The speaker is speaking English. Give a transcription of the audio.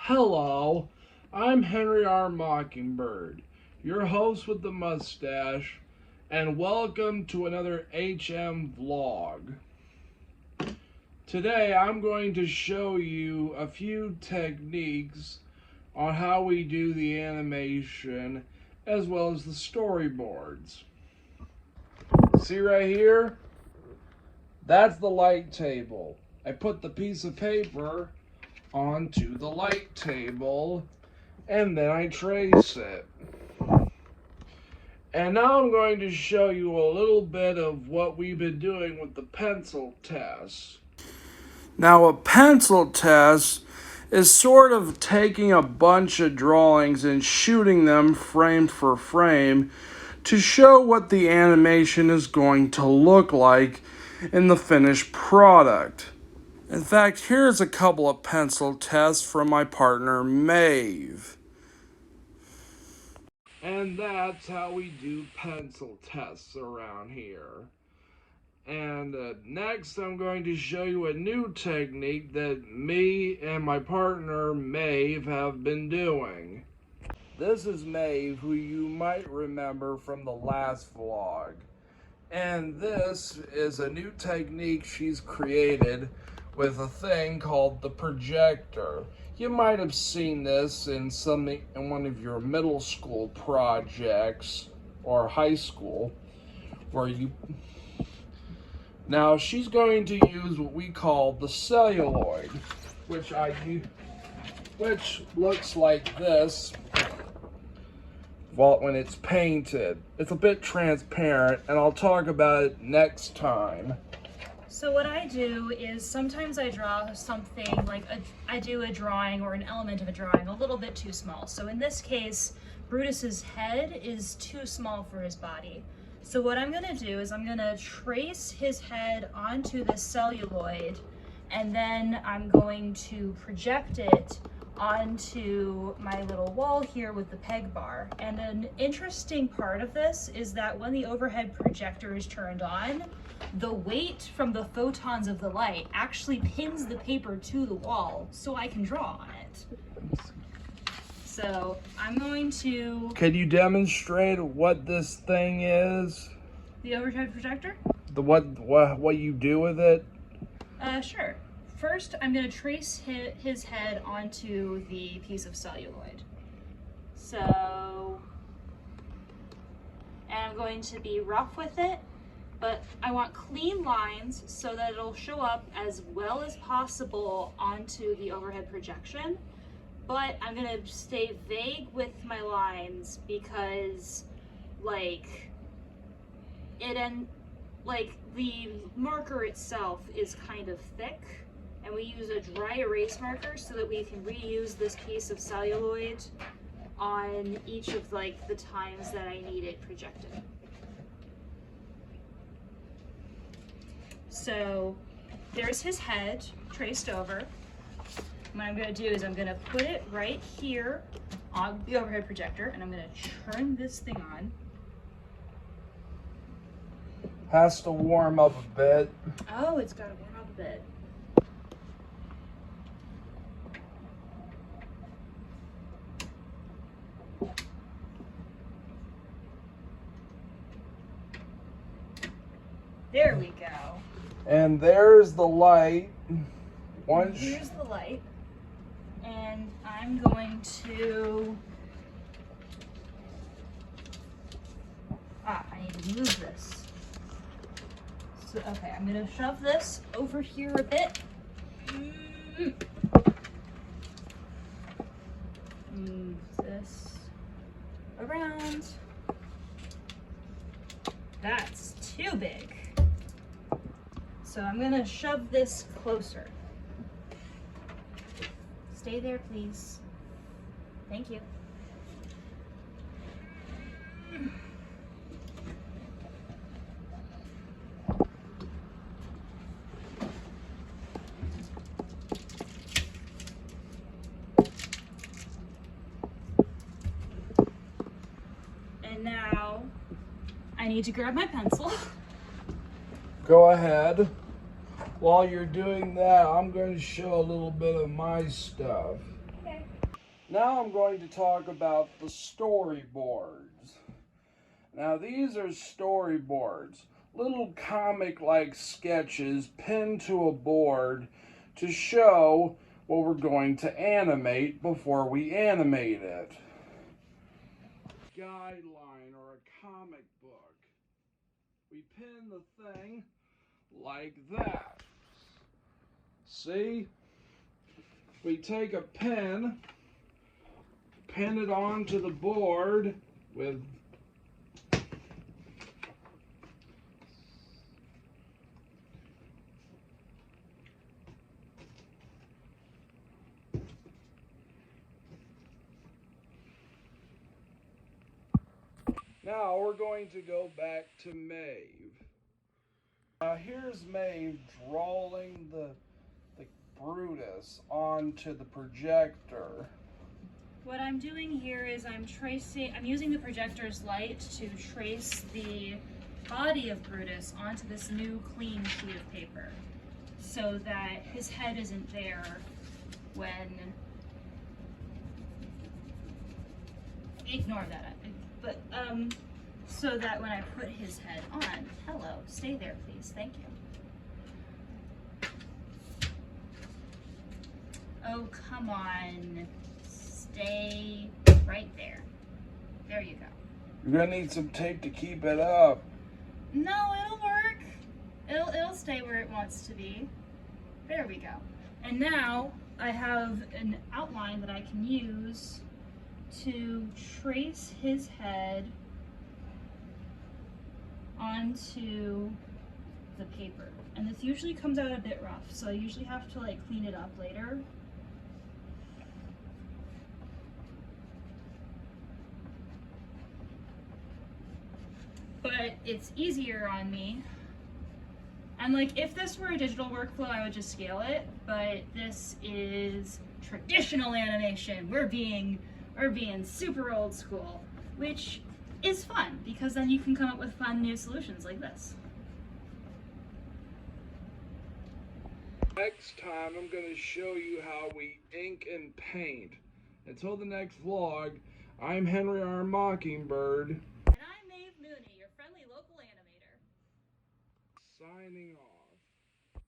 Hello, I'm Henry R. Mockingbird, your host with the mustache, and welcome to another HM vlog. Today I'm going to show you a few techniques on how we do the animation as well as the storyboards. See right here? That's the light table. I put the piece of paper onto the light table and then I trace it. And now I'm going to show you a little bit of what we've been doing with the pencil test. Now a pencil test is sort of taking a bunch of drawings and shooting them frame for frame to show what the animation is going to look like in the finished product. In fact, here's a couple of pencil tests from my partner, Maeve. And that's how we do pencil tests around here. And next, I'm going to show you a new technique that me and my partner, Maeve, have been doing. This is Maeve, who you might remember from the last vlog. And this is a new technique she's created with a thing called the projector. You might have seen this in one of your middle school projects or high school where you... Now she's going to use what we call the celluloid, which looks like this. Well, when it's painted, it's a bit transparent, and I'll talk about it next time. So what I do is sometimes I draw something like I do a drawing or an element of a drawing a little bit too small. So in this case, Brutus's head is too small for his body. So what I'm gonna do is I'm gonna trace his head onto the celluloid, and then I'm going to project it onto my little wall here with the peg bar. And an interesting part of this is that when the overhead projector is turned on, the weight from the photons of the light actually pins the paper to the wall so I can draw on it. So I'm going to... Can you demonstrate what this thing is? The overhead projector? What you do with it? Sure. First, I'm going to trace his head onto the piece of celluloid. So, and I'm going to be rough with it, but I want clean lines so that it'll show up as well as possible onto the overhead projection. But I'm going to stay vague with my lines because, the marker itself is kind of thick. And we use a dry erase marker so that we can reuse this piece of celluloid on each of the times that I need it projected. So there's his head traced over. What I'm going to do is I'm going to put it right here on the overhead projector, and I'm going to turn this thing on. Has to warm up a bit. Oh, it's got to warm up a bit. There we go. And there's the light. Here's the light. And I'm going to... I need to move this. So, okay, I'm going to shove this over here a bit. Move this around. That's too big. So I'm gonna shove this closer. Stay there, please. Thank you. And now I need to grab my pencil. Go ahead. While you're doing that, I'm going to show a little bit of my stuff. Okay. Now I'm going to talk about the storyboards. Now these are storyboards, little comic-like sketches pinned to a board to show what we're going to animate before we animate it. Guideline or a comic book. We pin the thing like that. See? We take a pin, pin it onto the board with Now we're going to go back to Maeve. Here's Maeve drawing the Brutus onto the projector. What I'm doing here is I'm using the projector's light to trace the body of Brutus onto this new clean sheet of paper so that his head isn't there when, ignore that, but so that when I put his head on, hello, stay there please, thank you. Oh, come on. Stay right there. There you go. You're gonna need some tape to keep it up. No, it'll work. It'll stay where it wants to be. There we go. And now I have an outline that I can use to trace his head onto the paper. And this usually comes out a bit rough, so I usually have to like clean it up later. But it's easier on me. And like, if this were a digital workflow, I would just scale it, but this is traditional animation. We're being super old school, which is fun because then you can come up with fun new solutions like this. Next time I'm going to show you how we ink and paint. Until the next vlog, I'm Henry R. Mockingbird. And I'm Maeve Mooney, your friendly local animator. Signing off.